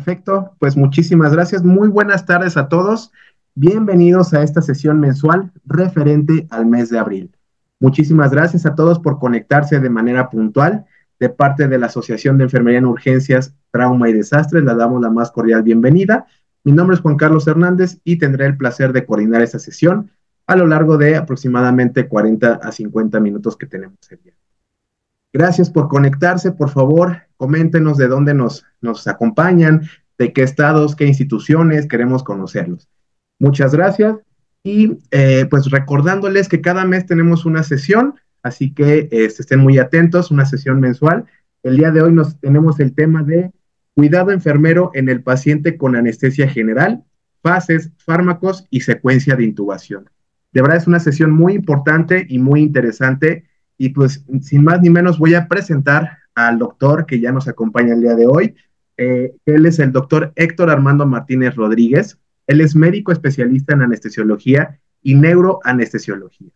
Perfecto, pues muchísimas gracias. Muy buenas tardes a todos. Bienvenidos a esta sesión mensual referente al mes de abril. Muchísimas gracias a todos por conectarse de manera puntual. De parte de la Asociación de Enfermería en Urgencias, Trauma y Desastres, le damos la más cordial bienvenida. Mi nombre es Juan Carlos Hernández y tendré el placer de coordinar esta sesión a lo largo de aproximadamente 40 a 50 minutos que tenemos el día. Gracias por conectarse. Por favor, coméntenos de dónde nos acompañan, de qué estados, qué instituciones, queremos conocerlos. Muchas gracias. Y pues recordándoles que cada mes tenemos una sesión, así que estén muy atentos, una sesión mensual. El día de hoy tenemos el tema de cuidado enfermero en el paciente con anestesia general, fases, fármacos y secuencia de intubación. De verdad es una sesión muy importante y muy interesante y pues sin más ni menos voy a presentar al doctor que ya nos acompaña el día de hoy. Él es el doctor Héctor Armando Martínez Rodríguez. Él es médico especialista en anestesiología y neuroanestesiología.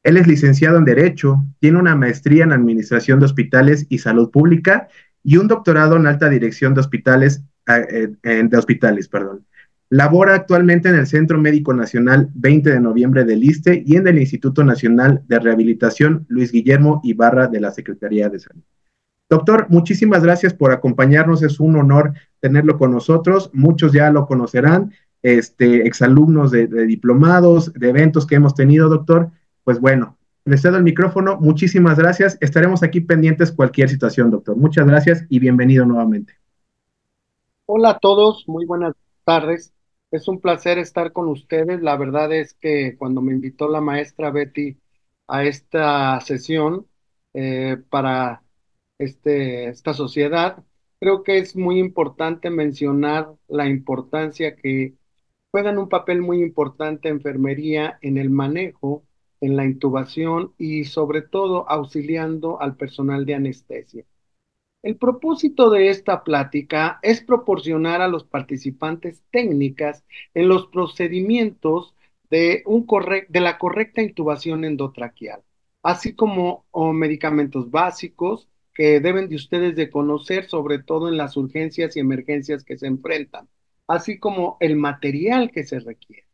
Él es licenciado en Derecho, tiene una maestría en Administración de Hospitales y Salud Pública y un doctorado en Alta Dirección de Hospitales, perdón. Labora actualmente en el Centro Médico Nacional 20 de Noviembre del ISSSTE y en el Instituto Nacional de Rehabilitación Luis Guillermo Ibarra de la Secretaría de Salud. Doctor, muchísimas gracias por acompañarnos. Es un honor tenerlo con nosotros. Muchos ya lo conocerán, exalumnos de diplomados, de eventos que hemos tenido, doctor. Pues bueno, le cedo el micrófono. Muchísimas gracias. Estaremos aquí pendientes cualquier situación, doctor. Muchas gracias y bienvenido nuevamente. Hola a todos, muy buenas tardes. Es un placer estar con ustedes. La verdad es que cuando me invitó la maestra Betty a esta sesión para esta sociedad, creo que es muy importante mencionar la importancia que juegan un papel muy importante enfermería en el manejo, en la intubación y sobre todo auxiliando al personal de anestesia. El propósito de esta plática es proporcionar a los participantes técnicas en los procedimientos de la correcta intubación endotraqueal, así como medicamentos básicos que deben de ustedes de conocer, sobre todo en las urgencias y emergencias que se enfrentan, así como el material que se requiere.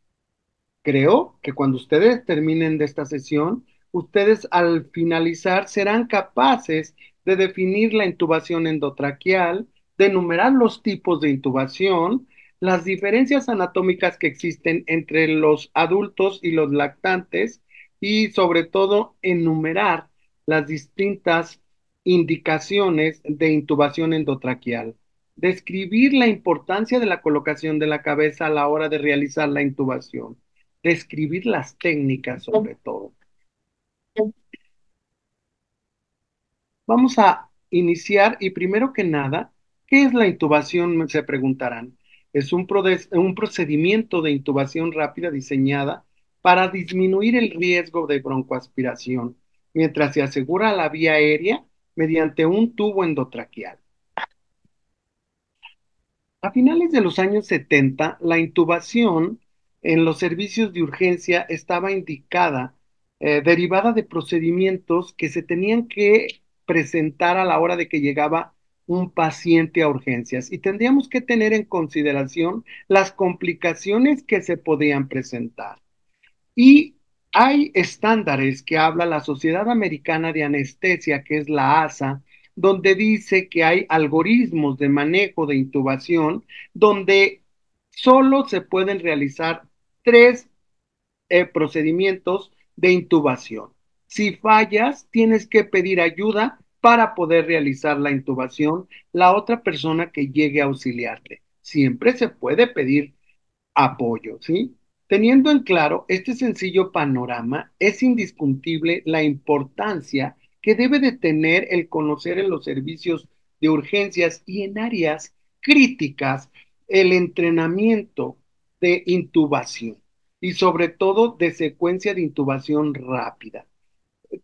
Creo que cuando ustedes terminen de esta sesión, ustedes al finalizar serán capaces de definir la intubación endotraqueal, de enumerar los tipos de intubación, las diferencias anatómicas que existen entre los adultos y los lactantes y sobre todo enumerar las distintas indicaciones de intubación endotraqueal. Describir la importancia de la colocación de la cabeza a la hora de realizar la intubación, describir las técnicas sobre todo. Vamos a iniciar y primero que nada, ¿qué es la intubación? Se preguntarán. Es un procedimiento de intubación rápida diseñada para disminuir el riesgo de broncoaspiración mientras se asegura la vía aérea mediante un tubo endotraqueal. A finales de los años 70, la intubación en los servicios de urgencia estaba indicada, derivada de procedimientos que se tenían que presentar a la hora de que llegaba un paciente a urgencias y tendríamos que tener en consideración las complicaciones que se podían presentar. Y hay estándares que habla la Sociedad Americana de Anestesia, que es la ASA, donde dice que hay algoritmos de manejo de intubación donde solo se pueden realizar tres procedimientos de intubación. Si fallas, tienes que pedir ayuda para poder realizar la intubación, la otra persona que llegue a auxiliarte. Siempre se puede pedir apoyo, ¿sí? Teniendo en claro este sencillo panorama, es indiscutible la importancia que debe de tener el conocer en los servicios de urgencias y en áreas críticas el entrenamiento de intubación y sobre todo de secuencia de intubación rápida.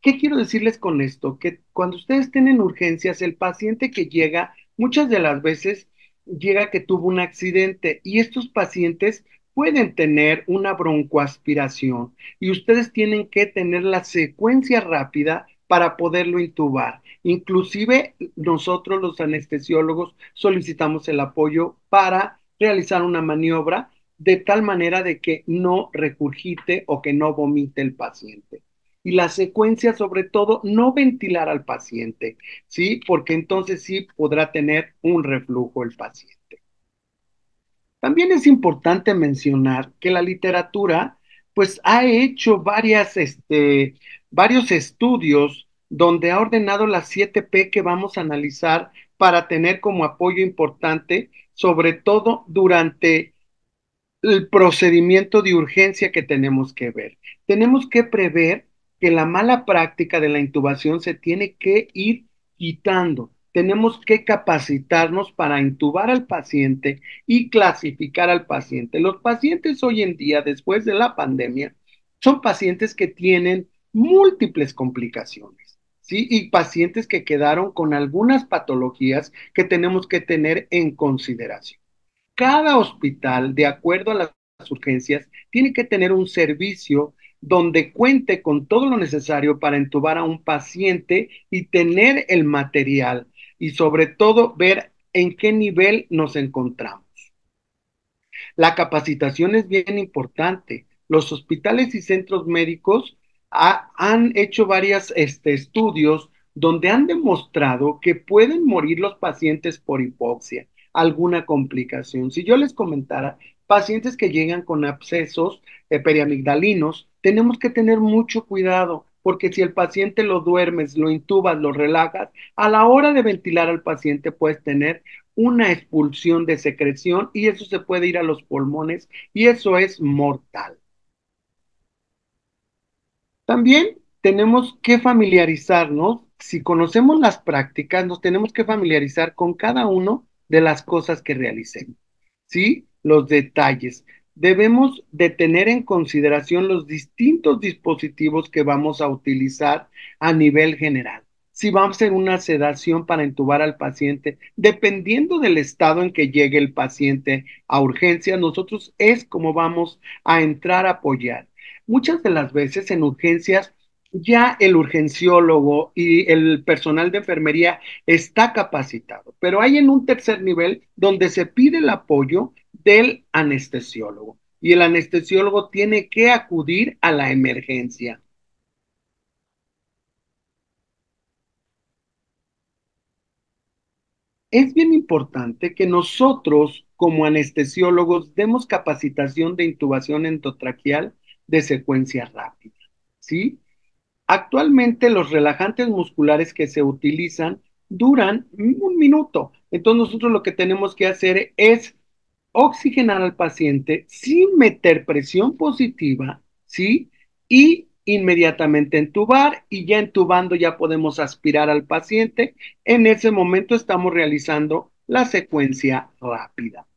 ¿Qué quiero decirles con esto? Que cuando ustedes tienen urgencias, el paciente que llega, muchas de las veces llega que tuvo un accidente y estos pacientes pueden tener una broncoaspiración y ustedes tienen que tener la secuencia rápida para poderlo intubar. Inclusive nosotros los anestesiólogos solicitamos el apoyo para realizar una maniobra de tal manera de que no regurgite o que no vomite el paciente. Y la secuencia, sobre todo, no ventilar al paciente, ¿sí? Porque entonces sí podrá tener un reflujo el paciente. También es importante mencionar que la literatura, pues, ha hecho varios estudios donde ha ordenado las 7P que vamos a analizar para tener como apoyo importante, sobre todo durante el procedimiento de urgencia que tenemos que ver. Tenemos que prever que la mala práctica de la intubación se tiene que ir quitando. Tenemos que capacitarnos para intubar al paciente y clasificar al paciente. Los pacientes hoy en día, después de la pandemia, son pacientes que tienen múltiples complicaciones, ¿sí? Y pacientes que quedaron con algunas patologías que tenemos que tener en consideración. Cada hospital, de acuerdo a las urgencias, tiene que tener un servicio donde cuente con todo lo necesario para entubar a un paciente y tener el material y sobre todo ver en qué nivel nos encontramos. La capacitación es bien importante. Los hospitales y centros médicos han hecho varios estudios donde han demostrado que pueden morir los pacientes por hipoxia, alguna complicación. Si yo les comentara, pacientes que llegan con abscesos periamigdalinos, tenemos que tener mucho cuidado, porque si el paciente lo duermes, lo intubas, lo relajas, a la hora de ventilar al paciente puedes tener una expulsión de secreción y eso se puede ir a los pulmones y eso es mortal. También tenemos que familiarizarnos, si conocemos las prácticas, nos tenemos que familiarizar con cada uno de las cosas que realicemos, ¿sí? Los detalles. Debemos de tener en consideración los distintos dispositivos que vamos a utilizar a nivel general. Si vamos a hacer una sedación para intubar al paciente, dependiendo del estado en que llegue el paciente a urgencia, nosotros es como vamos a entrar a apoyar. Muchas de las veces en urgencias ya el urgenciólogo y el personal de enfermería está capacitado, pero hay en un tercer nivel donde se pide el apoyo del anestesiólogo y el anestesiólogo tiene que acudir a la emergencia. Es bien importante que nosotros como anestesiólogos demos capacitación de intubación endotraqueal de secuencia rápida, ¿sí? Actualmente los relajantes musculares que se utilizan duran un minuto. Entonces nosotros lo que tenemos que hacer es oxigenar al paciente sin meter presión positiva, ¿sí? Y inmediatamente entubar y ya entubando ya podemos aspirar al paciente. En ese momento estamos realizando la secuencia rápida.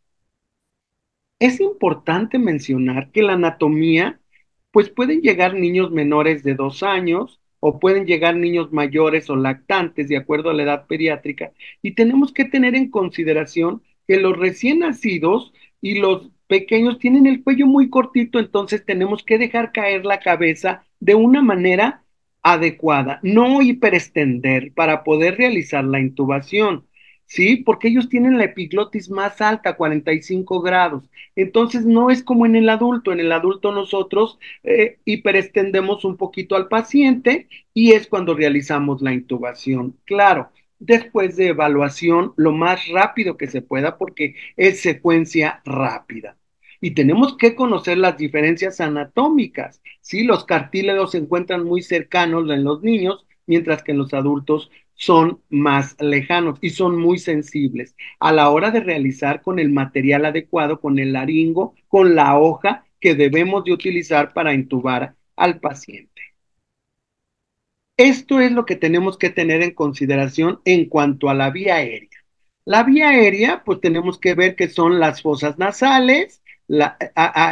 Es importante mencionar que la anatomía, pues pueden llegar niños menores de 2 años o pueden llegar niños mayores o lactantes de acuerdo a la edad pediátrica y tenemos que tener en consideración que los recién nacidos y los pequeños tienen el cuello muy cortito, entonces tenemos que dejar caer la cabeza de una manera adecuada, no hiperextender para poder realizar la intubación. Sí, porque ellos tienen la epiglotis más alta, 45 grados. Entonces no es como en el adulto nosotros hiperextendemos un poquito al paciente y es cuando realizamos la intubación. Claro, después de evaluación lo más rápido que se pueda porque es secuencia rápida. Y tenemos que conocer las diferencias anatómicas. Sí, los cartílagos se encuentran muy cercanos en los niños, mientras que en los adultos son más lejanos y son muy sensibles a la hora de realizar con el material adecuado, con el laringo, con la hoja que debemos de utilizar para intubar al paciente. Esto es lo que tenemos que tener en consideración en cuanto a la vía aérea. La vía aérea, pues tenemos que ver que son las fosas nasales,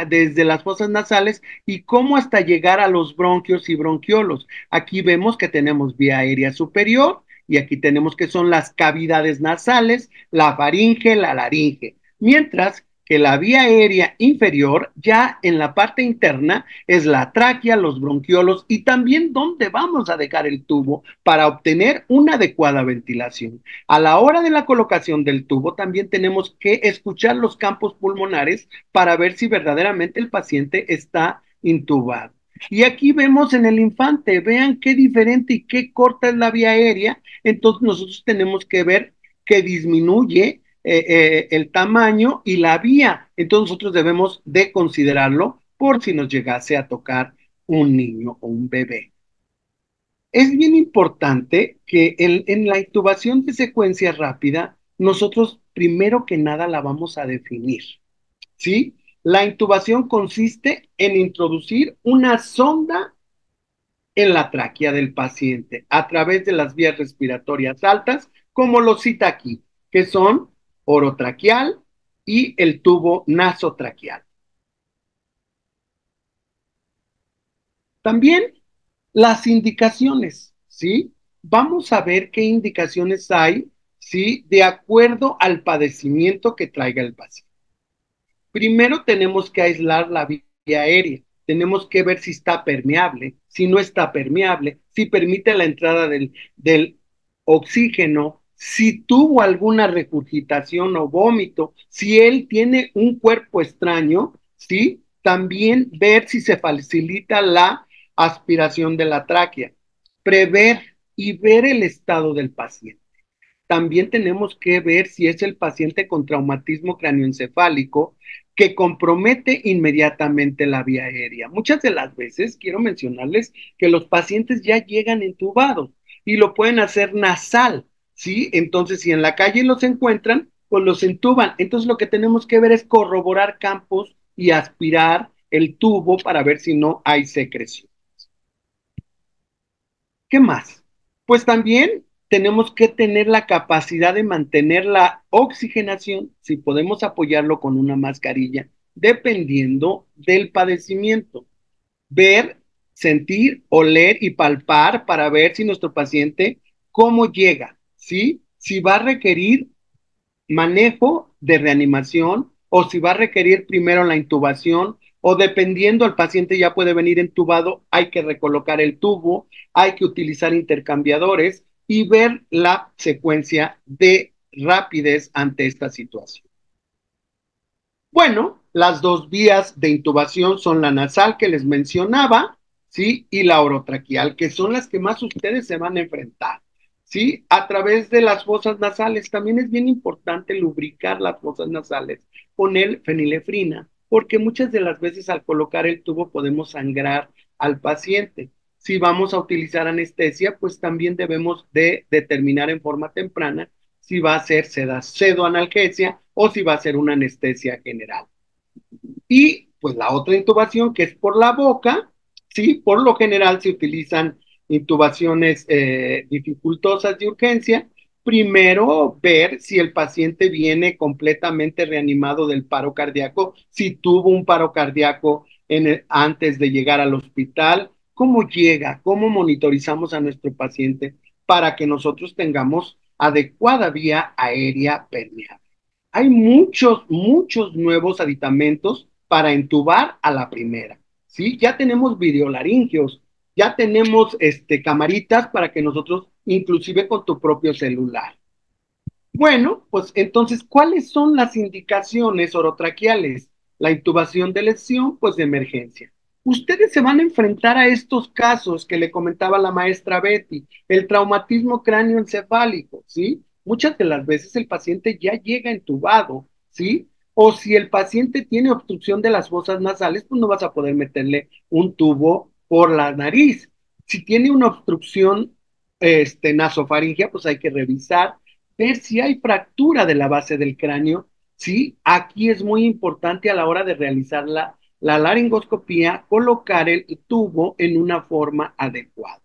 desde las fosas nasales y cómo hasta llegar a los bronquios y bronquiolos. Aquí vemos que tenemos vía aérea superior y aquí tenemos que son las cavidades nasales, la faringe, la laringe. Mientras que la vía aérea inferior, ya en la parte interna, es la tráquea, los bronquiolos y también dónde vamos a dejar el tubo para obtener una adecuada ventilación. A la hora de la colocación del tubo, también tenemos que escuchar los campos pulmonares para ver si verdaderamente el paciente está intubado. Y aquí vemos en el infante, vean qué diferente y qué corta es la vía aérea, entonces nosotros tenemos que ver que disminuye el tamaño y la vía. Entonces nosotros debemos de considerarlo por si nos llegase a tocar un niño o un bebé. Es bien importante que en la intubación de secuencia rápida, nosotros primero que nada la vamos a definir, ¿sí? La intubación consiste en introducir una sonda en la tráquea del paciente a través de las vías respiratorias altas, como lo cita aquí, que son orotraqueal y el tubo nasotraqueal. También las indicaciones, ¿sí? Vamos a ver qué indicaciones hay, ¿sí? De acuerdo al padecimiento que traiga el paciente. Primero tenemos que aislar la vía aérea, tenemos que ver si está permeable, si no está permeable, si permite la entrada del oxígeno, si tuvo alguna regurgitación o vómito, si él tiene un cuerpo extraño, ¿sí? También ver si se facilita la aspiración de la tráquea, prever y ver el estado del paciente. También tenemos que ver si es el paciente con traumatismo cráneoencefálico que compromete inmediatamente la vía aérea. Muchas de las veces quiero mencionarles que los pacientes ya llegan entubados y lo pueden hacer nasal, ¿sí? Entonces, si en la calle los encuentran, pues los entuban. Entonces, lo que tenemos que ver es corroborar campos y aspirar el tubo para ver si no hay secreción. ¿Qué más? Pues también tenemos que tener la capacidad de mantener la oxigenación, si podemos apoyarlo con una mascarilla, dependiendo del padecimiento. Ver, sentir, oler y palpar para ver si nuestro paciente cómo llega, ¿sí? Si va a requerir manejo de reanimación o si va a requerir primero la intubación o dependiendo el paciente ya puede venir entubado, hay que recolocar el tubo, hay que utilizar intercambiadores y ver la secuencia de rapidez ante esta situación. Bueno, las dos vías de intubación son la nasal que les mencionaba, ¿sí? Y la orotraqueal, que son las que más ustedes se van a enfrentar, ¿sí? A través de las fosas nasales. También es bien importante lubricar las fosas nasales con el fenilefrina, porque muchas de las veces al colocar el tubo podemos sangrar al paciente. Si vamos a utilizar anestesia, pues también debemos de determinar en forma temprana si va a ser sedoanalgesia o si va a ser una anestesia general. Y pues la otra intubación que es por la boca, sí, por lo general se utilizan intubaciones dificultosas de urgencia. Primero, ver si el paciente viene completamente reanimado del paro cardíaco, si tuvo un paro cardíaco antes de llegar al hospital, cómo llega, cómo monitorizamos a nuestro paciente para que nosotros tengamos adecuada vía aérea permeable. Hay muchos nuevos aditamentos para entubar a la primera, ¿sí? Ya tenemos videolaringios, ya tenemos camaritas para que nosotros, inclusive con tu propio celular. Bueno, pues entonces, ¿cuáles son las indicaciones orotraqueales? La intubación de lesión, pues de emergencia. Ustedes se van a enfrentar a estos casos que le comentaba la maestra Betty, el traumatismo cráneoencefálico, ¿sí? Muchas de las veces el paciente ya llega entubado, ¿sí? O si el paciente tiene obstrucción de las fosas nasales, pues no vas a poder meterle un tubo por la nariz. Si tiene una obstrucción nasofaringea, pues hay que revisar ver si hay fractura de la base del cráneo, ¿sí? Aquí es muy importante a la hora de realizar la laringoscopía colocar el tubo en una forma adecuada.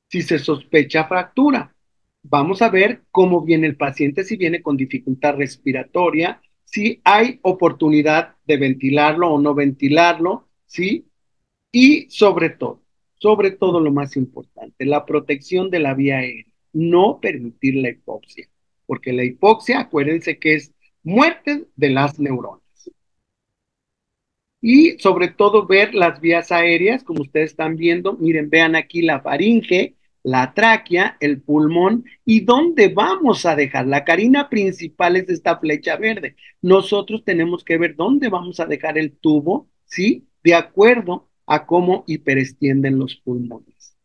Si se sospecha fractura, vamos a ver cómo viene el paciente, si viene con dificultad respiratoria, si hay oportunidad de ventilarlo o no ventilarlo, ¿sí? Y sobre todo lo más importante, la protección de la vía aérea, no permitir la hipoxia, porque la hipoxia, acuérdense que es muerte de las neuronas. y sobre todo ver las vías aéreas, como ustedes están viendo. Miren, vean aquí la faringe, la tráquea, el pulmón y dónde vamos a dejar. La carina principal es esta flecha verde. Nosotros tenemos que ver dónde vamos a dejar el tubo, ¿sí? De acuerdo a cómo hiperextienden los pulmones.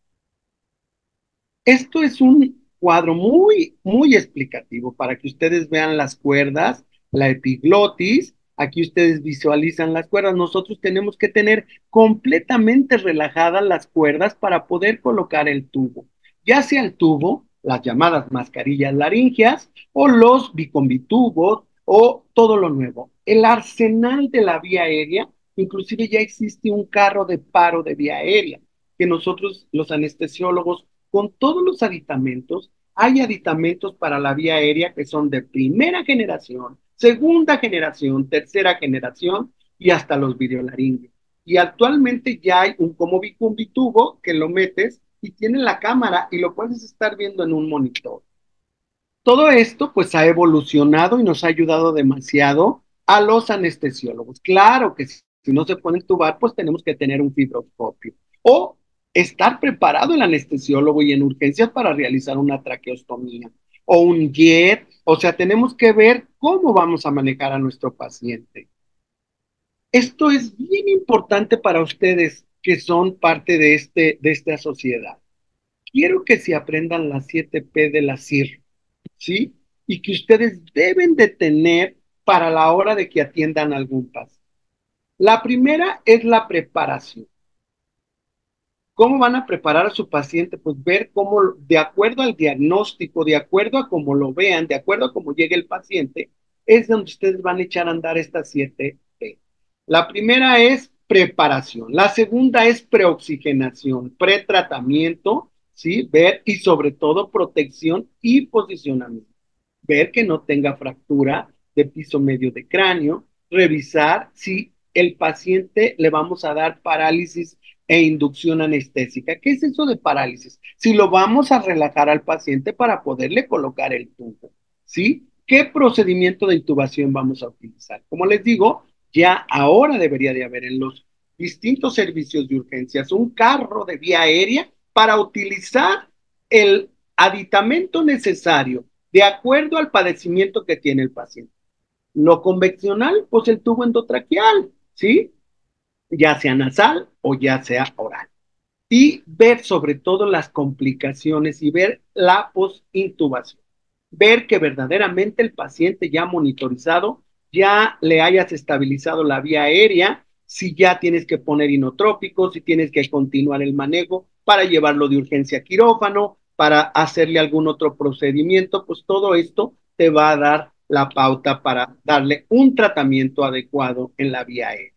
Esto es un cuadro muy, muy explicativo para que ustedes vean las cuerdas, la epiglotis. Aquí ustedes visualizan las cuerdas. Nosotros tenemos que tener completamente relajadas las cuerdas para poder colocar el tubo. Ya sea el tubo, las llamadas mascarillas laringeas, o los bicombitubos, o todo lo nuevo. El arsenal de la vía aérea, inclusive ya existe un carro de paro de vía aérea, que nosotros, los anestesiólogos, con todos los aditamentos, hay aditamentos para la vía aérea que son de primera generación, segunda generación, tercera generación y hasta los videolaringues. Y actualmente ya hay un como bicumbitubo que lo metes y tiene la cámara y lo puedes estar viendo en un monitor. Todo esto pues ha evolucionado y nos ha ayudado demasiado a los anestesiólogos. Claro que si no se puede entubar, pues tenemos que tener un fibroscopio o estar preparado el anestesiólogo y en urgencias para realizar una traqueostomía o un jet. O sea, tenemos que ver cómo vamos a manejar a nuestro paciente. Esto es bien importante para ustedes que son parte de esta sociedad. Quiero que se aprendan las 7P de la CIR, ¿sí? Y que ustedes deben de tener para la hora de que atiendan algún paciente. La primera es la preparación. ¿Cómo van a preparar a su paciente? Pues ver cómo, de acuerdo al diagnóstico, de acuerdo a cómo lo vean, de acuerdo a cómo llegue el paciente, es donde ustedes van a echar a andar estas 7P. La primera es preparación, la segunda es preoxigenación, pretratamiento, ¿sí? Ver y sobre todo protección y posicionamiento. Ver que no tenga fractura de piso medio de cráneo, revisar si el paciente le vamos a dar parálisis e inducción anestésica. ¿Qué es eso de parálisis? Si lo vamos a relajar al paciente para poderle colocar el tubo, ¿sí? ¿Qué procedimiento de intubación vamos a utilizar? Como les digo, ya ahora debería de haber en los distintos servicios de urgencias un carro de vía aérea para utilizar el aditamento necesario de acuerdo al padecimiento que tiene el paciente. Lo convencional, pues el tubo endotraqueal, ¿sí? Ya sea nasal o ya sea oral. Y ver sobre todo las complicaciones y ver la posintubación. Ver que verdaderamente el paciente ya monitorizado, ya le hayas estabilizado la vía aérea, si ya tienes que poner inotrópicos, si tienes que continuar el manejo para llevarlo de urgencia a quirófano, para hacerle algún otro procedimiento, pues todo esto te va a dar la pauta para darle un tratamiento adecuado en la vía aérea.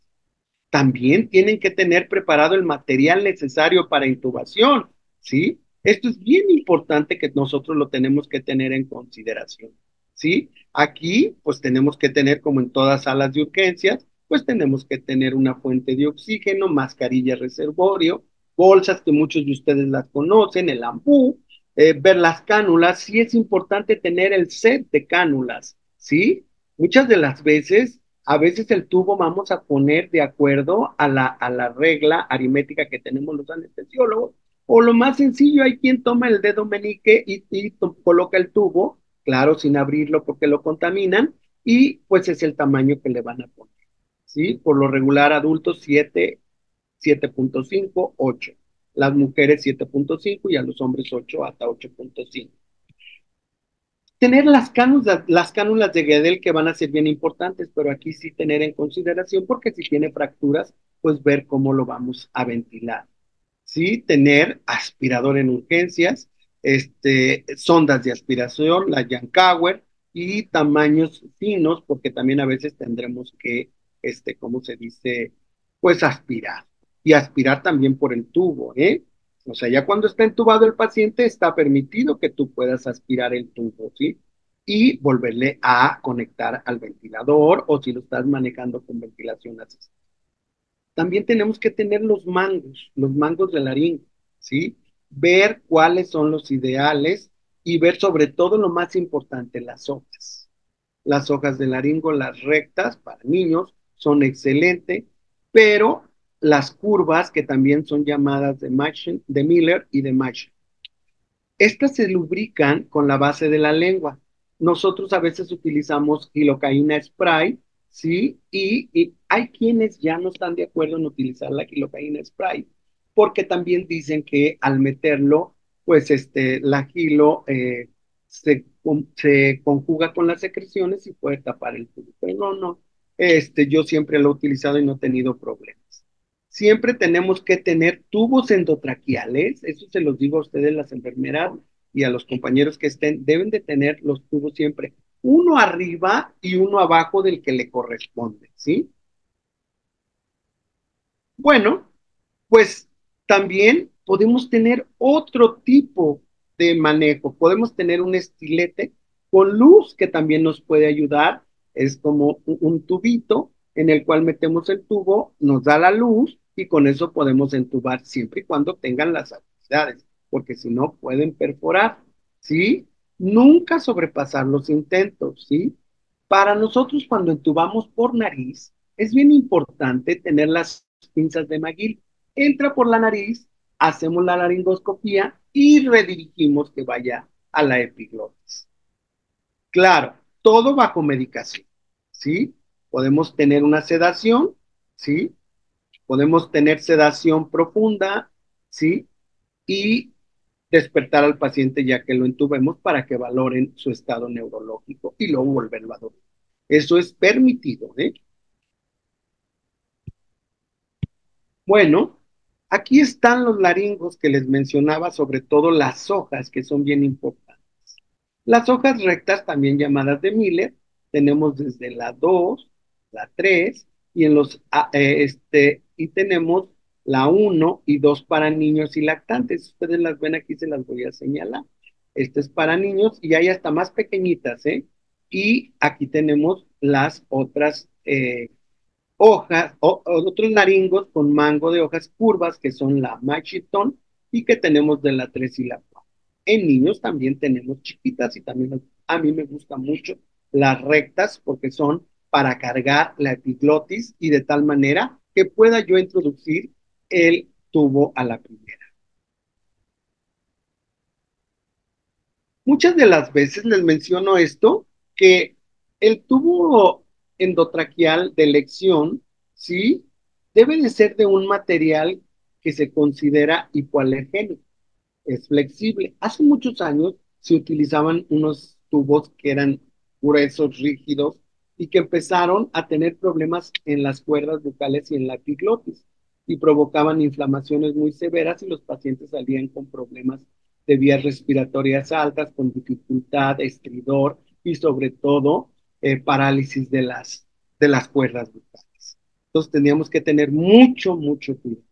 También tienen que tener preparado el material necesario para intubación, ¿sí? Esto es bien importante que nosotros lo tenemos que tener en consideración, ¿sí? Aquí, pues tenemos que tener, como en todas salas de urgencias, pues tenemos que tener una fuente de oxígeno, mascarilla reservorio, bolsas que muchos de ustedes las conocen, el ampú, ver las cánulas. Sí es importante tener el set de cánulas, ¿sí? Muchas de las veces a veces el tubo vamos a poner de acuerdo a la regla aritmética que tenemos los anestesiólogos, o lo más sencillo, hay quien toma el dedo meñique coloca el tubo, claro, sin abrirlo porque lo contaminan, y pues es el tamaño que le van a poner, ¿sí? Por lo regular, adultos 7, 7.5, 8. Las mujeres 7.5 y a los hombres 8 hasta 8.5. Tener las cánulas de Guedel que van a ser bien importantes, pero aquí sí tener en consideración porque si tiene fracturas, pues ver cómo lo vamos a ventilar. Sí, tener aspirador en urgencias, sondas de aspiración, la Yankauer y tamaños finos, porque también a veces tendremos que, ¿cómo se dice? Pues aspirar. Y aspirar también por el tubo, ¿eh? O sea, ya cuando está entubado el paciente, está permitido que tú puedas aspirar el tubo, ¿sí? Y volverle a conectar al ventilador o si lo estás manejando con ventilación asistida. También tenemos que tener los mangos de larín, ¿sí? Ver cuáles son los ideales y ver sobre todo lo más importante, las hojas. Las hojas de laringo, las rectas para niños, son excelentes. pero las curvas que también son llamadas de Miller y de Marshall. Estas se lubrican con la base de la lengua. Nosotros a veces utilizamos gilocaína spray, ¿sí? Y hay quienes ya no están de acuerdo en utilizar la gilocaína spray, porque también dicen que al meterlo, pues la gilo se conjuga con las secreciones y puede tapar el tubo. Pero no, no, yo siempre lo he utilizado y no he tenido problemas. Siempre tenemos que tener tubos endotraqueales, eso se los digo a ustedes las enfermeras y a los compañeros que estén, deben de tener los tubos siempre uno arriba y uno abajo del que le corresponde, ¿sí? Bueno, pues también podemos tener otro tipo de manejo. Podemos tener un estilete con luz que también nos puede ayudar. Es como un tubito en el cual metemos el tubo, nos da la luz y con eso podemos entubar siempre y cuando tengan las habilidades, porque si no pueden perforar, ¿sí? Nunca sobrepasar los intentos, ¿sí? Para nosotros cuando entubamos por nariz, es bien importante tener las pinzas de McGill. Entra por la nariz, hacemos la laringoscopía y redirigimos que vaya a la epiglotis. Claro, todo bajo medicación, ¿sí? Podemos tener una sedación, ¿sí? Podemos tener sedación profunda, ¿sí? Y despertar al paciente ya que lo entubemos para que valoren su estado neurológico y luego volverlo a dormir. Eso es permitido, ¿eh? Bueno, aquí están los laringos que les mencionaba, sobre todo las hojas, que son bien importantes. Las hojas rectas, también llamadas de Miller, tenemos desde la 2, la 3, y y tenemos la 1 y 2 para niños y lactantes. Ustedes las ven aquí, se las voy a señalar. Este es para niños y hay hasta más pequeñitas, ¿eh? Y aquí tenemos las otras hojas, otros naringos con mango de hojas curvas, que son la machitón, y que tenemos de la 3 y la 4. En niños también tenemos chiquitas y también a mí me gustan mucho las rectas porque son para cargar la epiglotis y de tal manera que pueda yo introducir el tubo a la primera. Muchas de las veces les menciono esto, que el tubo endotraqueal de elección, ¿sí? Debe de ser de un material que se considera hipoalergénico, es flexible. Hace muchos años se utilizaban unos tubos que eran gruesos, rígidos, y que empezaron a tener problemas en las cuerdas bucales y en la epiglotis, y provocaban inflamaciones muy severas y los pacientes salían con problemas de vías respiratorias altas, con dificultad, estridor y sobre todo parálisis de las cuerdas bucales. Entonces teníamos que tener mucho, mucho cuidado.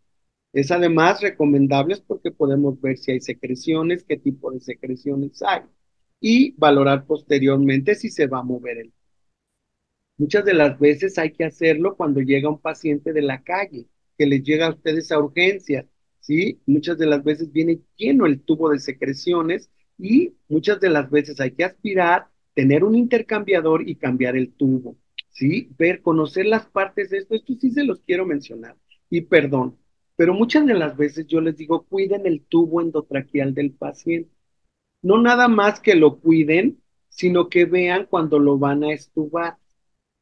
Es además recomendable porque podemos ver si hay secreciones, qué tipo de secreciones hay y valorar posteriormente si se va a mover el. Muchas de las veces hay que hacerlo cuando llega un paciente de la calle, que les llega a ustedes a urgencias, ¿sí? Muchas de las veces viene lleno el tubo de secreciones y muchas de las veces hay que aspirar, tener un intercambiador y cambiar el tubo, ¿sí? Ver, conocer las partes de esto sí se los quiero mencionar. Y perdón, pero muchas de las veces yo les digo, cuiden el tubo endotraqueal del paciente. No nada más que lo cuiden, sino que vean cuando lo van a estubar.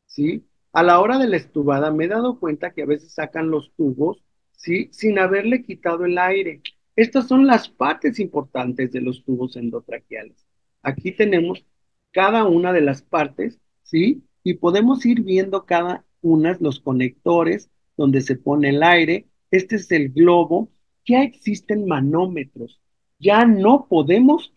¿Sí? A la hora de la estubada me he dado cuenta que a veces sacan los tubos, ¿sí? Sin haberle quitado el aire. Estas son las partes importantes de los tubos endotraqueales. Aquí tenemos cada una de las partes, ¿sí? Y podemos ir viendo cada una, los conectores donde se pone el aire. Este es el globo. Ya existen manómetros. Ya no podemos,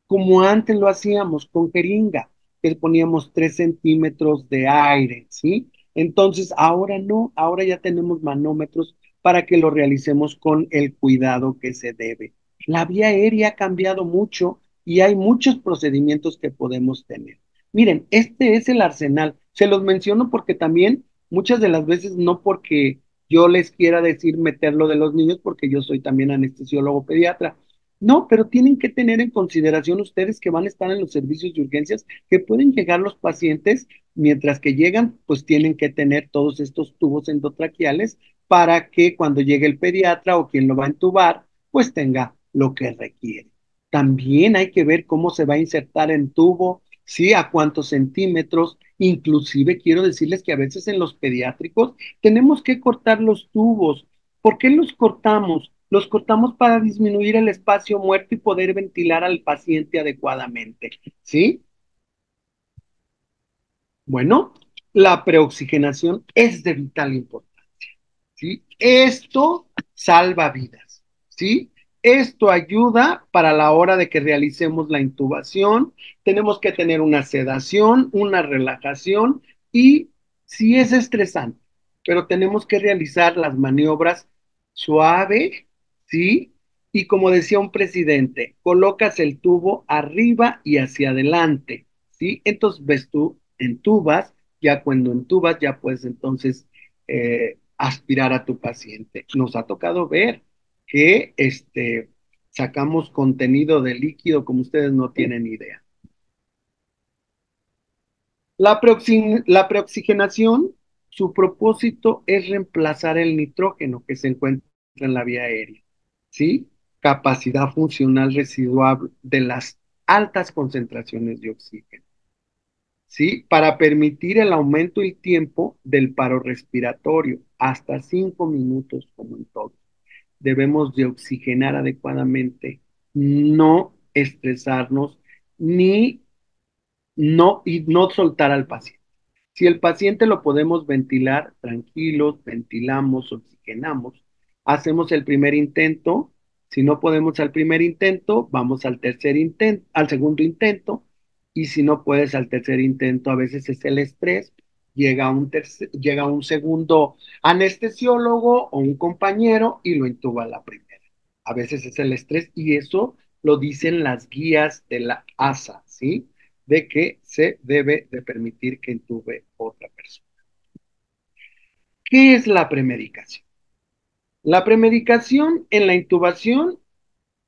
como antes lo hacíamos, con jeringa que poníamos 3 centímetros de aire, ¿sí? Entonces, ahora no, ahora ya tenemos manómetros para que lo realicemos con el cuidado que se debe. La vía aérea ha cambiado mucho y hay muchos procedimientos que podemos tener. Miren, este es el arsenal. Se los menciono porque también muchas de las veces no porque yo les quiera decir meterlo de los niños, porque yo soy también anestesiólogo pediatra. No, pero tienen que tener en consideración ustedes que van a estar en los servicios de urgencias, que pueden llegar los pacientes Mientras que llegan, pues tienen que tener todos estos tubos endotraqueales para que cuando llegue el pediatra o quien lo va a entubar, pues tenga lo que requiere. También hay que ver cómo se va a insertar en tubo, sí, a cuántos centímetros. Inclusive quiero decirles que a veces en los pediátricos tenemos que cortar los tubos. ¿Por qué los cortamos? Los cortamos para disminuir el espacio muerto y poder ventilar al paciente adecuadamente, ¿sí? Bueno, la preoxigenación es de vital importancia. ¿Sí? Esto salva vidas, ¿sí? Esto ayuda para la hora de que realicemos la intubación. Tenemos que tener una sedación, una relajación y sí es estresante, pero tenemos que realizar las maniobras suave, ¿sí? Y como decía un presidente, colocas el tubo arriba y hacia adelante, ¿sí? Entonces ves tú, entubas, ya cuando entubas ya puedes entonces aspirar a tu paciente. Nos ha tocado ver que sacamos contenido de líquido como ustedes no tienen idea. La preoxigenación, su propósito es reemplazar el nitrógeno que se encuentra en la vía aérea, ¿sí? Capacidad funcional residual de las altas concentraciones de oxígeno, ¿sí? Para permitir el aumento y tiempo del paro respiratorio, hasta 5 minutos como en todo. Debemos de oxigenar adecuadamente, no estresarnos ni no soltar al paciente. Si el paciente lo podemos ventilar, tranquilos, ventilamos, oxigenamos, hacemos el primer intento. Si no podemos al primer intento, vamos al tercer intento, al segundo intento, y si no puedes al tercer intento, a veces es el estrés, llega un segundo anestesiólogo o un compañero y lo intuba a la primera. A veces es el estrés y eso lo dicen las guías de la ASA, ¿sí? De que se debe de permitir que intube otra persona. ¿Qué es la premedicación? La premedicación en la intubación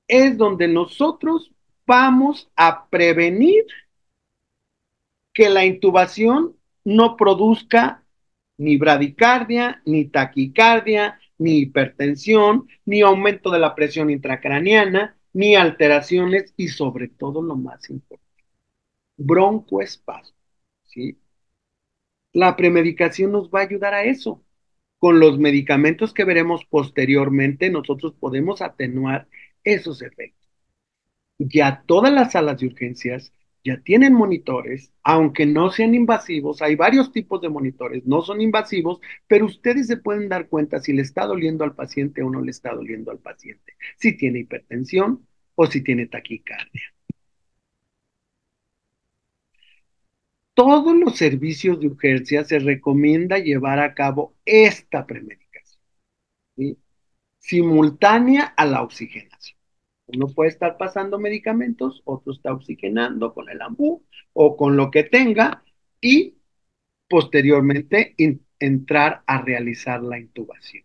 es donde nosotros vamos a prevenir que la intubación no produzca ni bradicardia, ni taquicardia, ni hipertensión, ni aumento de la presión intracraneana, ni alteraciones y sobre todo lo más importante, broncoespasmo, ¿sí? La premedicación nos va a ayudar a eso. Con los medicamentos que veremos posteriormente, nosotros podemos atenuar esos efectos. Ya todas las salas de urgencias ya tienen monitores, aunque no sean invasivos, hay varios tipos de monitores, no son invasivos, pero ustedes se pueden dar cuenta si le está doliendo al paciente o no le está doliendo al paciente, si tiene hipertensión o si tiene taquicardia. Todos los servicios de urgencia se recomienda llevar a cabo esta premedicación, ¿sí? Simultánea a la oxigenación. Uno puede estar pasando medicamentos, otro está oxigenando con el ambú o con lo que tenga y posteriormente entrar a realizar la intubación.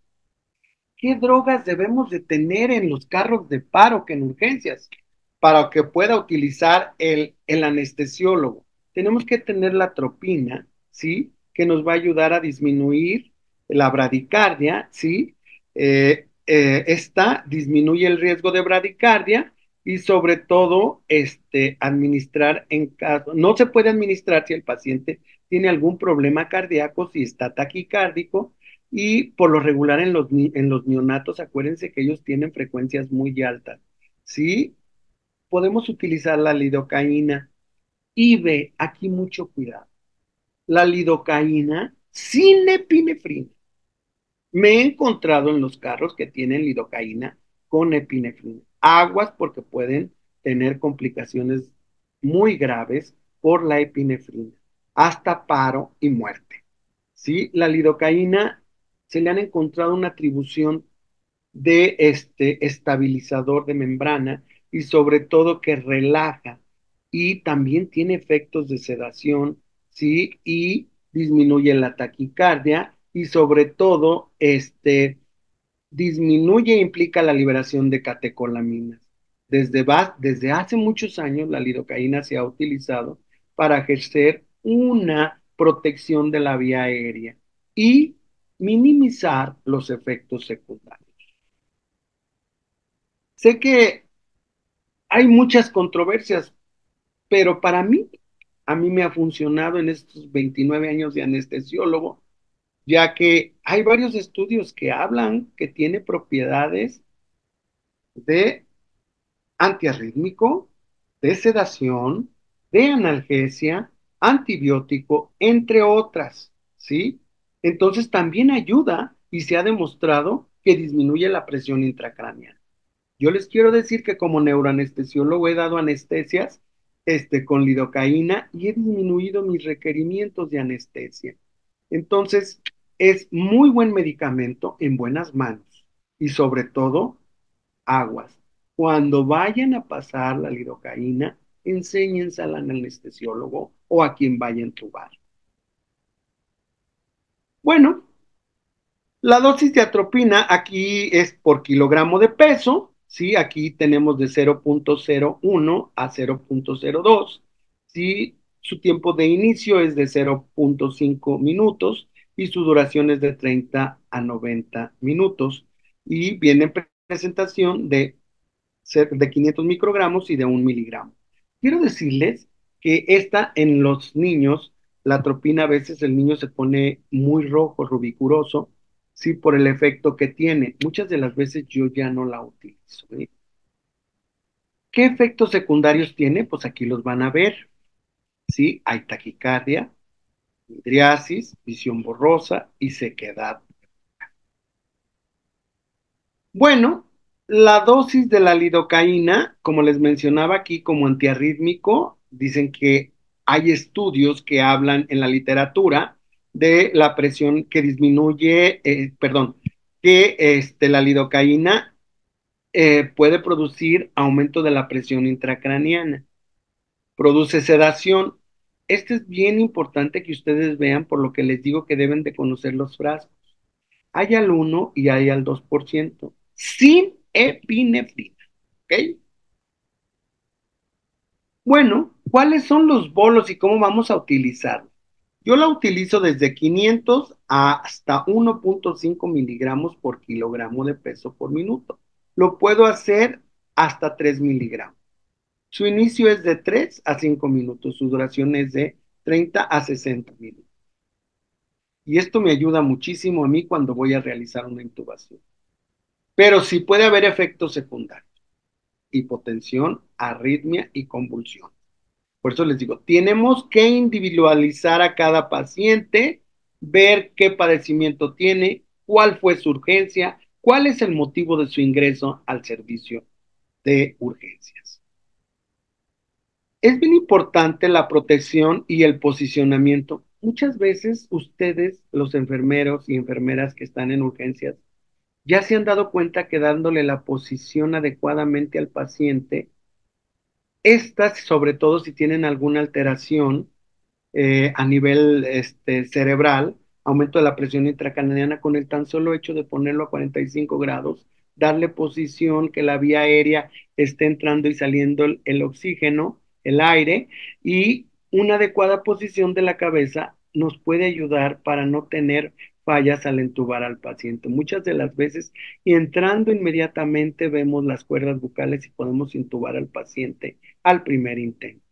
¿Qué drogas debemos de tener en los carros de paro que en urgencias para que pueda utilizar el anestesiólogo? Tenemos que tener la atropina, ¿sí? Que nos va a ayudar a disminuir la bradicardia, ¿sí? Esta disminuye el riesgo de bradicardia y sobre todo administrar en caso, no se puede administrar si el paciente tiene algún problema cardíaco, si está taquicárdico, y por lo regular en los neonatos, acuérdense que ellos tienen frecuencias muy altas. ¿Sí? Podemos utilizar la lidocaína y ve aquí mucho cuidado. La lidocaína sin epinefrina. Me he encontrado en los carros que tienen lidocaína con epinefrina. Aguas porque pueden tener complicaciones muy graves por la epinefrina, hasta paro y muerte. ¿Sí? La lidocaína se le han encontrado una atribución de este estabilizador de membrana y sobre todo que relaja y también tiene efectos de sedación, ¿sí? Y disminuye la taquicardia y sobre todo disminuye e implica la liberación de catecolaminas. Desde hace muchos años la lidocaína se ha utilizado para ejercer una protección de la vía aérea y minimizar los efectos secundarios. Sé que hay muchas controversias, pero para mí, a mí me ha funcionado en estos 29 años de anestesiólogo, ya que hay varios estudios que hablan que tiene propiedades de antiarrítmico, de sedación, de analgesia, antibiótico, entre otras, ¿sí? Entonces también ayuda y se ha demostrado que disminuye la presión intracraneal. Yo les quiero decir que como neuroanestesiólogo he dado anestesias con lidocaína y he disminuido mis requerimientos de anestesia. Entonces, es muy buen medicamento en buenas manos y sobre todo aguas. Cuando vayan a pasar la lidocaína, enséñense al anestesiólogo o a quien vaya a entubar. Bueno, la dosis de atropina aquí es por kilogramo de peso, ¿sí? Aquí tenemos de 0.01 a 0.02, ¿sí? Su tiempo de inicio es de 0.5 minutos y su duración es de 30 a 90 minutos. Y viene en presentación de 500 microgramos y de 1 miligramo. Quiero decirles que esta en los niños, la atropina a veces el niño se pone muy rojo, rubicuroso, sí, por el efecto que tiene. Muchas de las veces yo ya no la utilizo, ¿eh? ¿Qué efectos secundarios tiene? Pues aquí los van a ver, ¿sí? Hay taquicardia, midriasis, visión borrosa y sequedad. Bueno, la dosis de la lidocaína, como les mencionaba aquí, como antiarrítmico, dicen que hay estudios que hablan en la literatura de la presión que disminuye, perdón, que la lidocaína puede producir aumento de la presión intracraneana, produce sedación. Este es bien importante que ustedes vean, por lo que les digo que deben de conocer los frascos. Hay al 1 y hay al 2%, sin epinefrina, ¿ok? Bueno, ¿cuáles son los bolos y cómo vamos a utilizarlo? Yo la utilizo desde 500 hasta 1.5 miligramos por kilogramo de peso por minuto. Lo puedo hacer hasta 3 miligramos. Su inicio es de 3 a 5 minutos, su duración es de 30 a 60 minutos. Y esto me ayuda muchísimo a mí cuando voy a realizar una intubación. Pero sí puede haber efectos secundarios, hipotensión, arritmia y convulsión. Por eso les digo, tenemos que individualizar a cada paciente, ver qué padecimiento tiene, cuál fue su urgencia, cuál es el motivo de su ingreso al servicio de urgencias. Es bien importante la protección y el posicionamiento. Muchas veces ustedes, los enfermeros y enfermeras que están en urgencias, ya se han dado cuenta que dándole la posición adecuadamente al paciente, estas, sobre todo si tienen alguna alteración a nivel cerebral, aumento de la presión intracraniana con el tan solo hecho de ponerlo a 45 grados, darle posición, que la vía aérea esté entrando y saliendo el oxígeno, el aire, y una adecuada posición de la cabeza nos puede ayudar para no tener fallas al entubar al paciente. Muchas de las veces, y entrando inmediatamente, vemos las cuerdas bucales y podemos intubar al paciente al primer intento.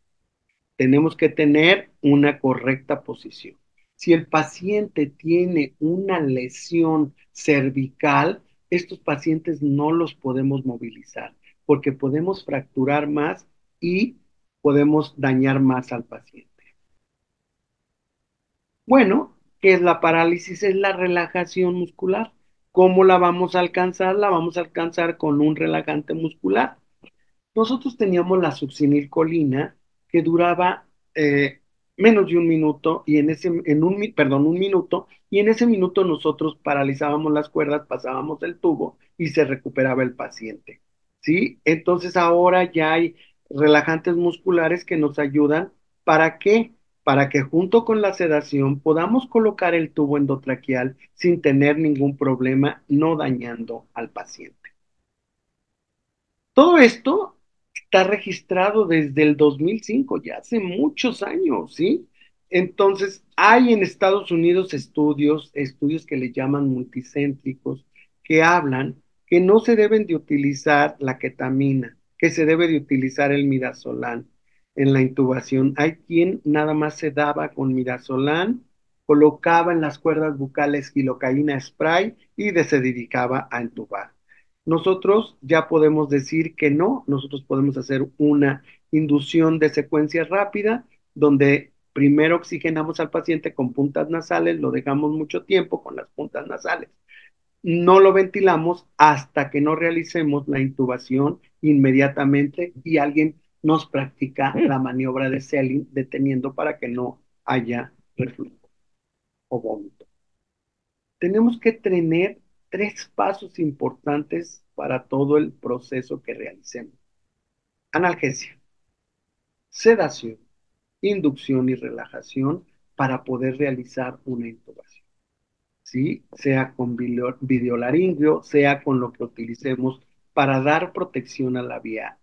Tenemos que tener una correcta posición. Si el paciente tiene una lesión cervical, estos pacientes no los podemos movilizar porque podemos fracturar más y podemos dañar más al paciente. Bueno, ¿qué es la parálisis? Es la relajación muscular. ¿Cómo la vamos a alcanzar? La vamos a alcanzar con un relajante muscular. Nosotros teníamos la succinilcolina que duraba menos de un minuto y un minuto, y en ese minuto nosotros paralizábamos las cuerdas, pasábamos el tubo y se recuperaba el paciente. ¿Sí? Entonces ahora ya hay relajantes musculares que nos ayudan. ¿Para qué? Para que junto con la sedación podamos colocar el tubo endotraqueal sin tener ningún problema, no dañando al paciente. Todo esto está registrado desde el 2005, ya hace muchos años, ¿sí? Entonces, hay en Estados Unidos estudios que le llaman multicéntricos, que hablan que no se deben de utilizar la ketamina, que se debe de utilizar el midazolam en la intubación. Hay quien nada más se daba con midazolam, colocaba en las cuerdas bucales gilocaína spray y se dedicaba a intubar. Nosotros ya podemos decir que no, nosotros podemos hacer una inducción de secuencia rápida donde primero oxigenamos al paciente con puntas nasales, lo dejamos mucho tiempo con las puntas nasales. No lo ventilamos hasta que no realicemos la intubación inmediatamente y alguien nos practica la maniobra de Selling deteniendo para que no haya reflujo o vómito. Tenemos que tener tres pasos importantes para todo el proceso que realicemos. Analgesia, sedación, inducción y relajación para poder realizar una intubación. ¿Sí? Sea con videolaringio, sea con lo que utilicemos para dar protección a la vía.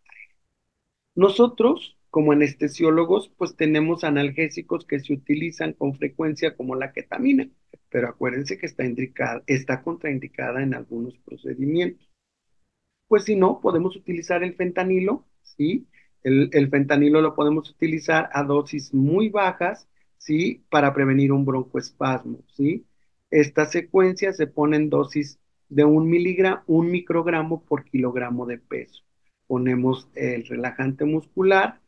Nosotros, como anestesiólogos, pues tenemos analgésicos que se utilizan con frecuencia como la ketamina, pero acuérdense que está contraindicada en algunos procedimientos. Pues si no, podemos utilizar el fentanilo, ¿sí? El fentanilo lo podemos utilizar a dosis muy bajas, ¿sí? Para prevenir un broncoespasmo, ¿sí? Esta secuencia se pone en dosis de 1 microgramo por kilogramo de peso. Ponemos el relajante muscular,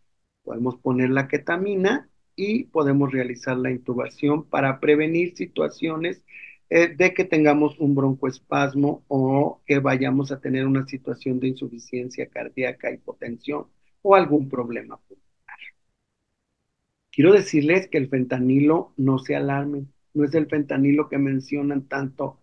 podemos poner la ketamina y podemos realizar la intubación para prevenir situaciones de que tengamos un broncoespasmo o que vayamos a tener una situación de insuficiencia cardíaca, hipotensión o algún problema. Quiero decirles que el fentanilo, no se alarmen, no es el fentanilo que mencionan tanto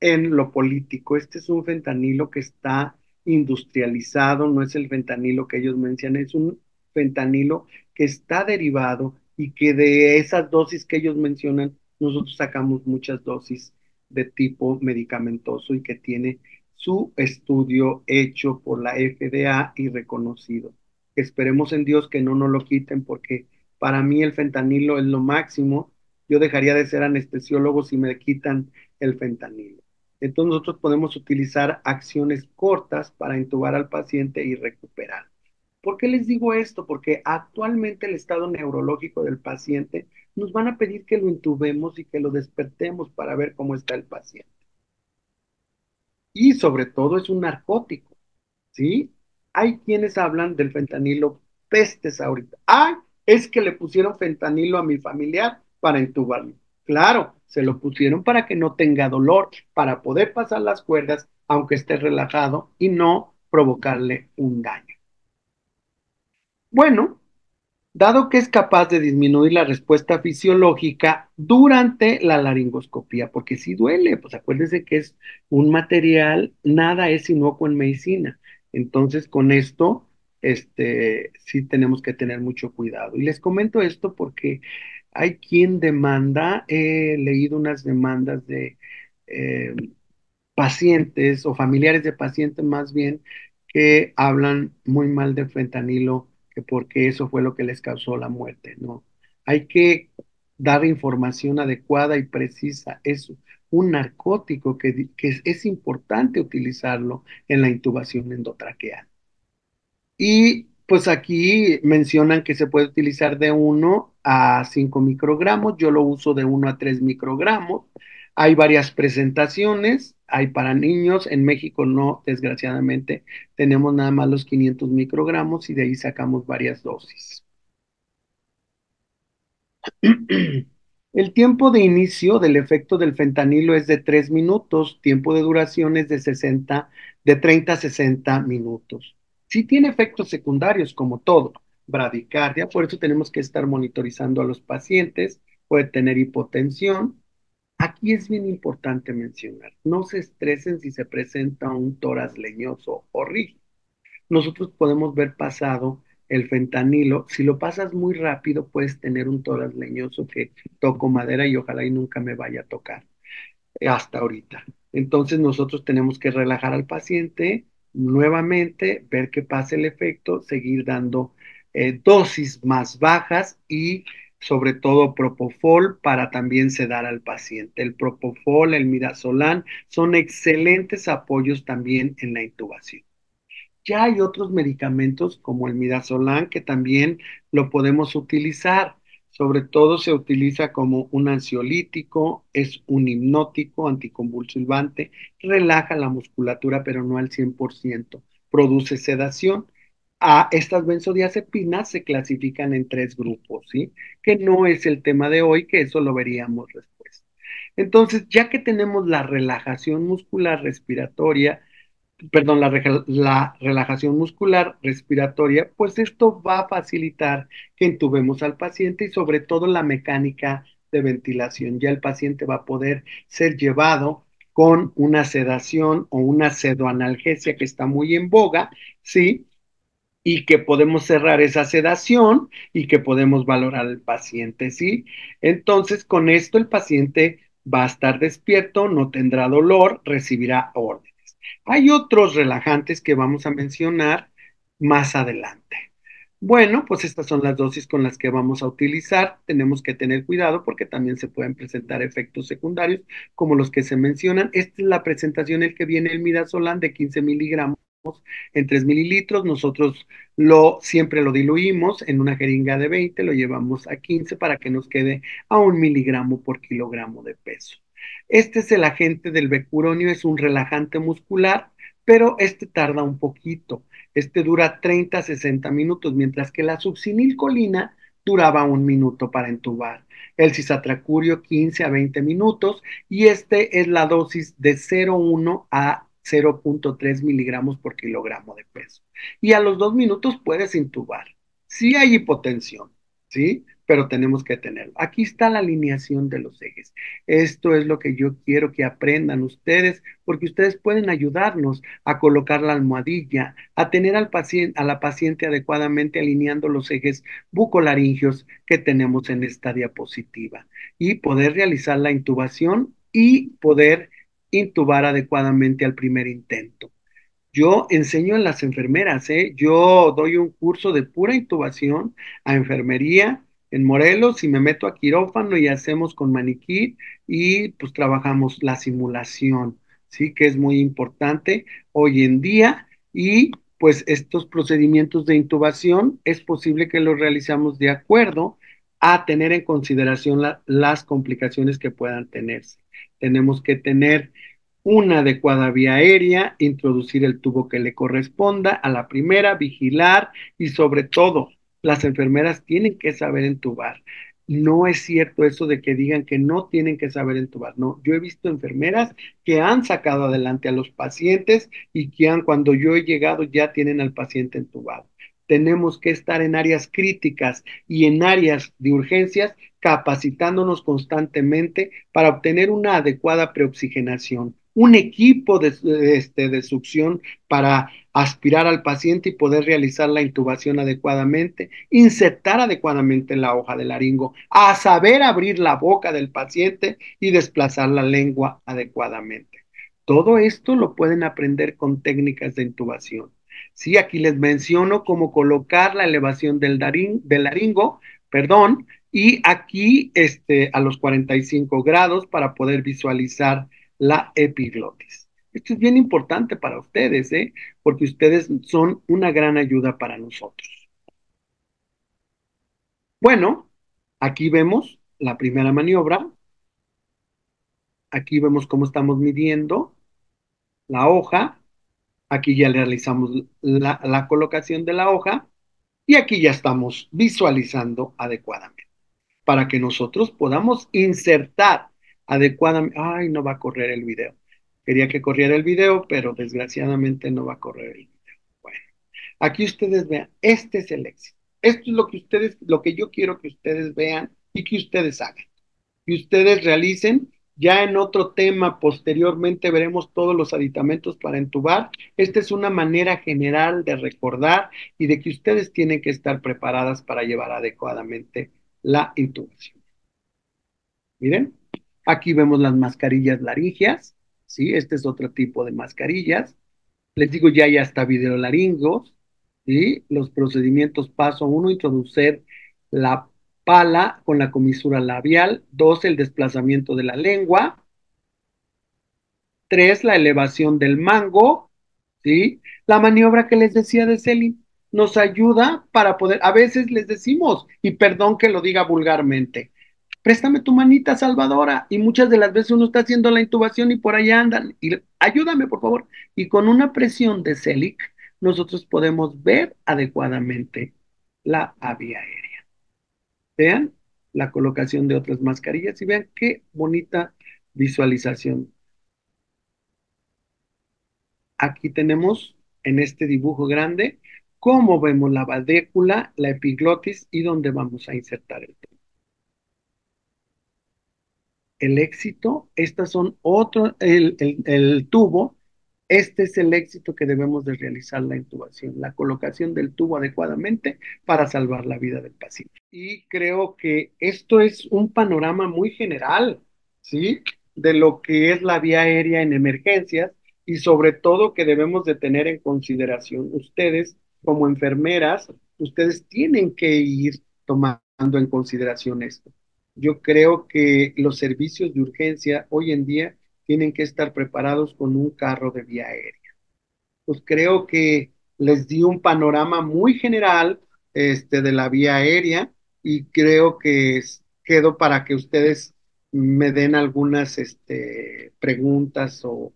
en lo político. Este es un fentanilo que está industrializado, no es el fentanilo que ellos mencionan, es un fentanilo que está derivado y que de esas dosis que ellos mencionan, nosotros sacamos muchas dosis de tipo medicamentoso y que tiene su estudio hecho por la FDA y reconocido. Esperemos en Dios que no nos lo quiten porque para mí el fentanilo es lo máximo. Yo dejaría de ser anestesiólogo si me quitan el fentanilo. Entonces nosotros podemos utilizar acciones cortas para intubar al paciente y recuperar. ¿Por qué les digo esto? Porque actualmente el estado neurológico del paciente nos van a pedir que lo intubemos y que lo despertemos para ver cómo está el paciente. Y sobre todo es un narcótico, ¿sí? Hay quienes hablan del fentanilo pestes ahorita. ¡Ay! Es que le pusieron fentanilo a mi familiar para intubarlo. Claro, se lo pusieron para que no tenga dolor, para poder pasar las cuerdas, aunque esté relajado y no provocarle un daño. Bueno, dado que es capaz de disminuir la respuesta fisiológica durante la laringoscopía, porque si duele, pues acuérdense que es un material, nada es inocuo en medicina. Entonces, con esto, sí tenemos que tener mucho cuidado. Y les comento esto porque hay quien demanda, he leído unas demandas de eh, pacientes o familiares de pacientes más bien que hablan muy mal del fentanilo, que porque eso fue lo que les causó la muerte, ¿no? Hay que dar información adecuada y precisa. Es un narcótico que es importante utilizarlo en la intubación endotraqueal. Y pues aquí mencionan que se puede utilizar de 1 a 5 microgramos. Yo lo uso de 1 a 3 microgramos. Hay varias presentaciones, hay para niños. En México no, desgraciadamente, tenemos nada más los 500 microgramos y de ahí sacamos varias dosis. El tiempo de inicio del efecto del fentanilo es de 3 minutos, tiempo de duración es de 30 a 60 minutos. Sí tiene efectos secundarios como todo, bradicardia, por eso tenemos que estar monitorizando a los pacientes, puede tener hipotensión. Aquí es bien importante mencionar, no se estresen si se presenta un tórax leñoso o rígido. Nosotros podemos ver pasado el fentanilo. Si lo pasas muy rápido, puedes tener un tórax leñoso que toco madera y ojalá y nunca me vaya a tocar hasta ahorita. Entonces nosotros tenemos que relajar al paciente nuevamente, ver que pase el efecto, seguir dando dosis más bajas y sobre todo propofol para también sedar al paciente. El propofol, el midazolam son excelentes apoyos también en la intubación. Ya hay otros medicamentos como el midazolam que también lo podemos utilizar. Sobre todo se utiliza como un ansiolítico, es un hipnótico, anticonvulsivante, relaja la musculatura, pero no al 100%, produce sedación. A estas benzodiazepinas se clasifican en tres grupos, ¿sí? Que no es el tema de hoy, que eso lo veríamos después. Entonces, ya que tenemos la relajación muscular respiratoria, perdón, la relajación muscular respiratoria, pues esto va a facilitar que intubemos al paciente y sobre todo la mecánica de ventilación. Ya el paciente va a poder ser llevado con una sedación o una sedoanalgesia que está muy en boga, ¿sí? Y que podemos cerrar esa sedación y que podemos valorar al paciente, ¿sí? Entonces, con esto el paciente va a estar despierto, no tendrá dolor, recibirá órdenes. Hay otros relajantes que vamos a mencionar más adelante. Bueno, pues estas son las dosis con las que vamos a utilizar. Tenemos que tener cuidado porque también se pueden presentar efectos secundarios como los que se mencionan. Esta es la presentación en que viene el midazolam de 15 miligramos en 3 mililitros. Nosotros siempre lo diluimos en una jeringa de 20, lo llevamos a 15 para que nos quede a 1 miligramo por kilogramo de peso. Este es el agente del becuronio, es un relajante muscular, pero este tarda un poquito. Este dura 30 a 60 minutos, mientras que la succinilcolina duraba 1 minuto para entubar. El cisatracurio 15 a 20 minutos y este es la dosis de 0,1 a 0,3 miligramos por kilogramo de peso. Y a los 2 minutos puedes intubar. Sí hay hipotensión, ¿sí? Pero tenemos que tenerlo. Aquí está la alineación de los ejes. Esto es lo que yo quiero que aprendan ustedes, porque ustedes pueden ayudarnos a colocar la almohadilla, a tener al paciente, a la paciente adecuadamente alineando los ejes bucolaringios que tenemos en esta diapositiva y poder realizar la intubación y poder intubar adecuadamente al primer intento. Yo enseño a las enfermeras, ¿eh? Yo doy un curso de pura intubación a enfermería en Morelos y me meto a quirófano y hacemos con maniquí y pues trabajamos la simulación, ¿sí? Que es muy importante hoy en día y pues estos procedimientos de intubación es posible que los realizamos de acuerdo a tener en consideración las complicaciones que puedan tenerse. Tenemos que tener una adecuada vía aérea, introducir el tubo que le corresponda a la primera, vigilar y sobre todo, las enfermeras tienen que saber entubar. No es cierto eso de que digan que no tienen que saber entubar. No, yo he visto enfermeras que han sacado adelante a los pacientes y que cuando yo he llegado ya tienen al paciente entubado. Tenemos que estar en áreas críticas y en áreas de urgencias capacitándonos constantemente para obtener una adecuada preoxigenación, un equipo de succión para aspirar al paciente y poder realizar la intubación adecuadamente, insertar adecuadamente la hoja del laringo, a saber abrir la boca del paciente y desplazar la lengua adecuadamente. Todo esto lo pueden aprender con técnicas de intubación. Sí, aquí les menciono cómo colocar la elevación del laringo, perdón, y aquí a los 45 grados para poder visualizar la epiglotis. Esto es bien importante para ustedes, ¿eh? Porque ustedes son una gran ayuda para nosotros. Bueno, aquí vemos la primera maniobra. Aquí vemos cómo estamos midiendo la hoja. Aquí ya realizamos la colocación de la hoja y aquí ya estamos visualizando adecuadamente para que nosotros podamos insertar adecuadamente. Ay, no va a correr el video. Quería que corriera el video, pero desgraciadamente no va a correr el video. Bueno, aquí ustedes vean, este es el éxito. Esto es lo que yo quiero que ustedes vean y que ustedes hagan. Que ustedes realicen. Ya en otro tema, posteriormente veremos todos los aditamentos para entubar. Esta es una manera general de recordar y de que ustedes tienen que estar preparadas para llevar adecuadamente la intubación. Miren, aquí vemos las mascarillas laringias, ¿sí? Este es otro tipo de mascarillas. Les digo, ya hay hasta videolaringos, ¿sí? Los procedimientos paso uno, introducir la pala con la comisura labial. 2, el desplazamiento de la lengua. 3, la elevación del mango, ¿sí? La maniobra que les decía de Selin nos ayuda para poder, a veces les decimos, y perdón que lo diga vulgarmente, préstame tu manita salvadora, y muchas de las veces uno está haciendo la intubación y por allá andan, y ayúdame por favor, y con una presión de Celic nosotros podemos ver adecuadamente la vía aérea. Vean la colocación de otras mascarillas y vean qué bonita visualización. Aquí tenemos en este dibujo grande cómo vemos la valvécula, la epiglotis y dónde vamos a insertar el éxito. Estas son el tubo. Este es el éxito que debemos de realizar la intubación, la colocación del tubo adecuadamente para salvar la vida del paciente. Y creo que esto es un panorama muy general, ¿sí? De lo que es la vía aérea en emergencias y sobre todo que debemos de tener en consideración ustedes como enfermeras, ustedes tienen que ir tomando en consideración esto. Yo creo que los servicios de urgencia hoy en día tienen que estar preparados con un carro de vía aérea. Pues creo que les di un panorama muy general de la vía aérea y creo que quedo para que ustedes me den algunas preguntas o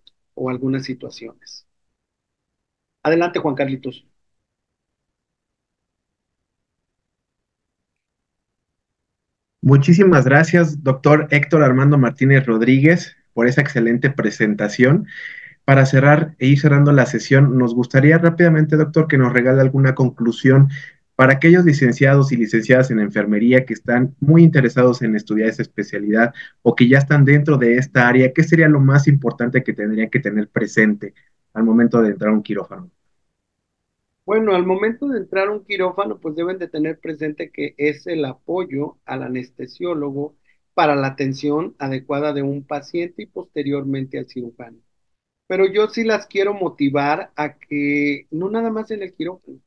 algunas situaciones. Adelante, Juan Carlitos. Muchísimas gracias, doctor Héctor Armando Martínez Rodríguez, por esa excelente presentación. Para cerrar e ir cerrando la sesión, nos gustaría rápidamente, doctor, que nos regale alguna conclusión para aquellos licenciados y licenciadas en enfermería que están muy interesados en estudiar esa especialidad o que ya están dentro de esta área. ¿Qué sería lo más importante que tendrían que tener presente al momento de entrar a un quirófano? Bueno, al momento de entrar a un quirófano, pues deben de tener presente que es el apoyo al anestesiólogo para la atención adecuada de un paciente y posteriormente al cirujano. Pero yo sí las quiero motivar a que no nada más en el quirófano,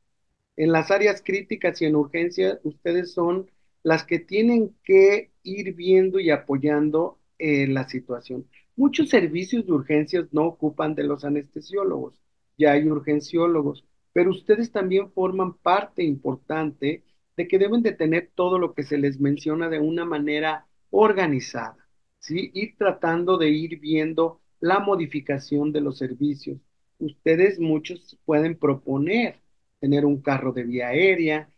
en las áreas críticas y en urgencia, ustedes son las que tienen que ir viendo y apoyando la situación. Muchos servicios de urgencias no ocupan de los anestesiólogos, ya hay urgenciólogos, pero ustedes también forman parte importante de que deben de tener todo lo que se les menciona de una manera organizada, ¿sí? Ir tratando de ir viendo la modificación de los servicios. Ustedes muchos pueden proponer tener un carro de vía aérea,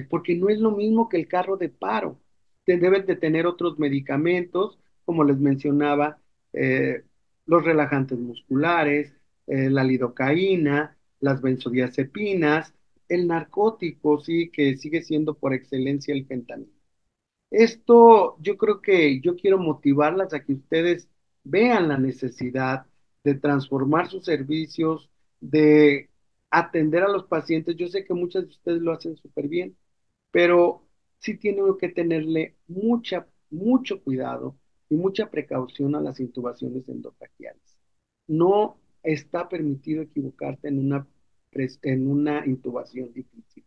porque no es lo mismo que el carro de paro. Deben de tener otros medicamentos, como les mencionaba, eh, los relajantes musculares, la lidocaína, las benzodiazepinas, el narcótico, sí, que sigue siendo por excelencia el fentanilo. Esto yo creo que yo quiero motivarlas a que ustedes vean la necesidad de transformar sus servicios, de atender a los pacientes. Yo sé que muchas de ustedes lo hacen súper bien, pero sí tienen que tenerle mucho cuidado y mucha precaución a las intubaciones endotraqueales. No está permitido equivocarte en una intubación difícil.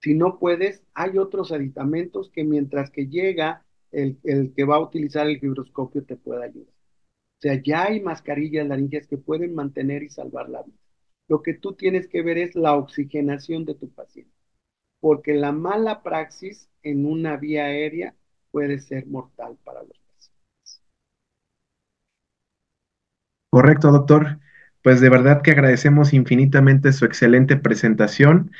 Si no puedes, hay otros aditamentos que mientras que llega el que va a utilizar el fibroscopio te puede ayudar. O sea, ya hay mascarillas laringeas que pueden mantener y salvar la vida. Lo que tú tienes que ver es la oxigenación de tu paciente, porque la mala praxis en una vía aérea puede ser mortal para los pacientes. Correcto, doctor. Pues de verdad que agradecemos infinitamente su excelente presentación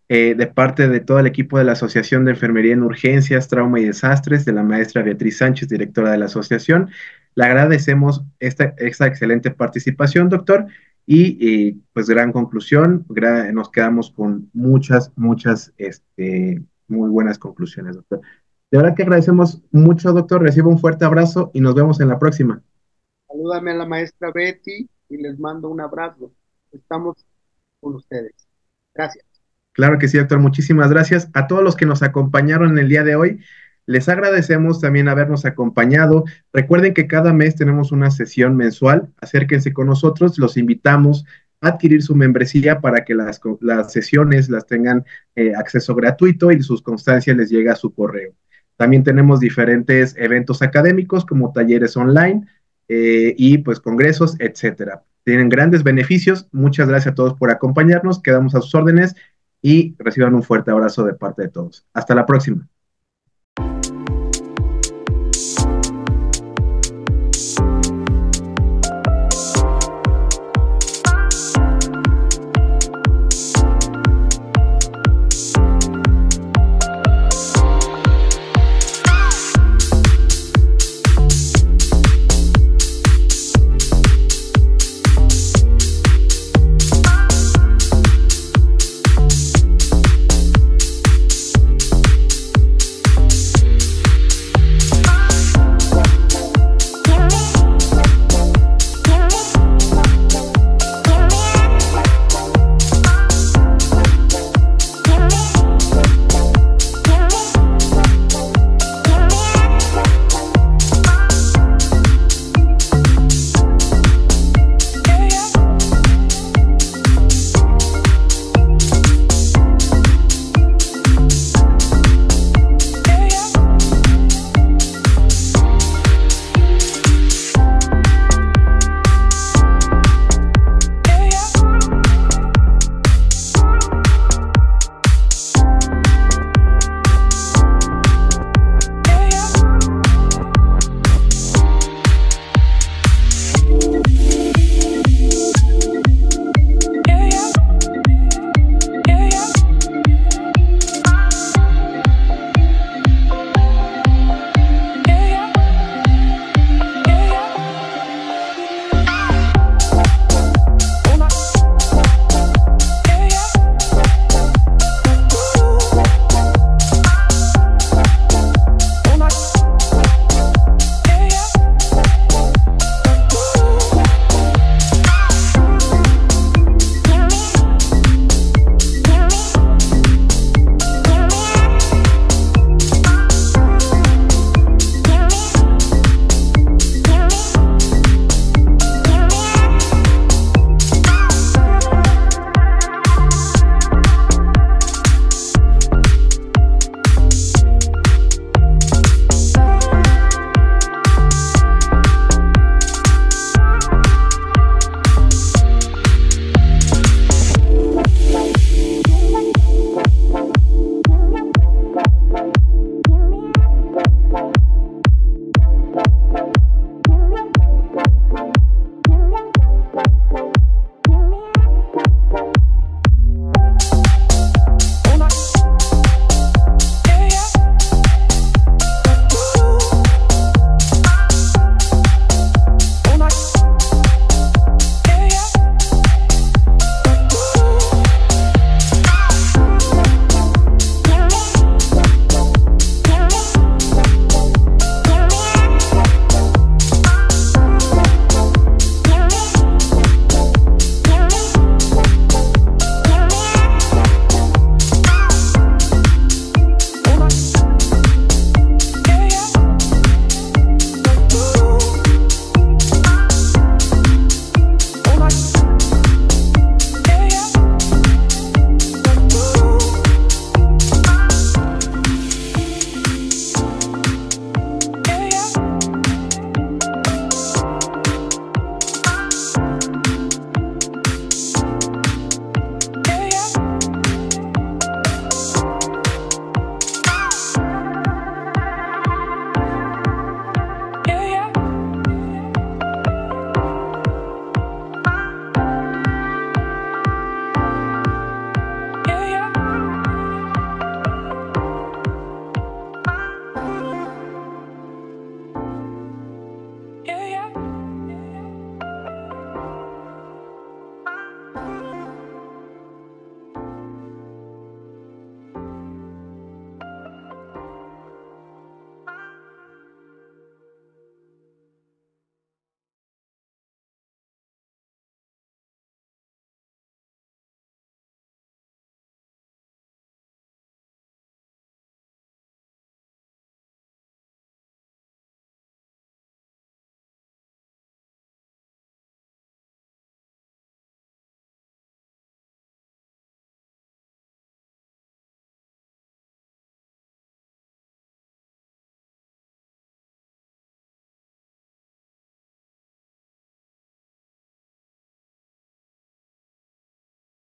de parte de todo el equipo de la Asociación de Enfermería en Urgencias, Trauma y Desastres, de la maestra Beatriz Sánchez, directora de la asociación. Le agradecemos esta excelente participación, doctor, y pues gran conclusión. Nos quedamos con muchas muy buenas conclusiones, doctor. De verdad que agradecemos mucho, doctor. Reciba un fuerte abrazo y nos vemos en la próxima. Salúdame a la maestra Betty y les mando un abrazo. Estamos con ustedes. Gracias. Claro que sí, doctor. Muchísimas gracias a todos los que nos acompañaron en el día de hoy. Les agradecemos también habernos acompañado. Recuerden que cada mes tenemos una sesión mensual. Acérquense con nosotros. Los invitamos a adquirir su membresía para que las sesiones las tengan acceso gratuito y sus constancias les llegue a su correo. También tenemos diferentes eventos académicos como talleres online y pues congresos, etcétera. Tienen grandes beneficios. Muchas gracias a todos por acompañarnos. Quedamos a sus órdenes y reciban un fuerte abrazo de parte de todos. Hasta la próxima.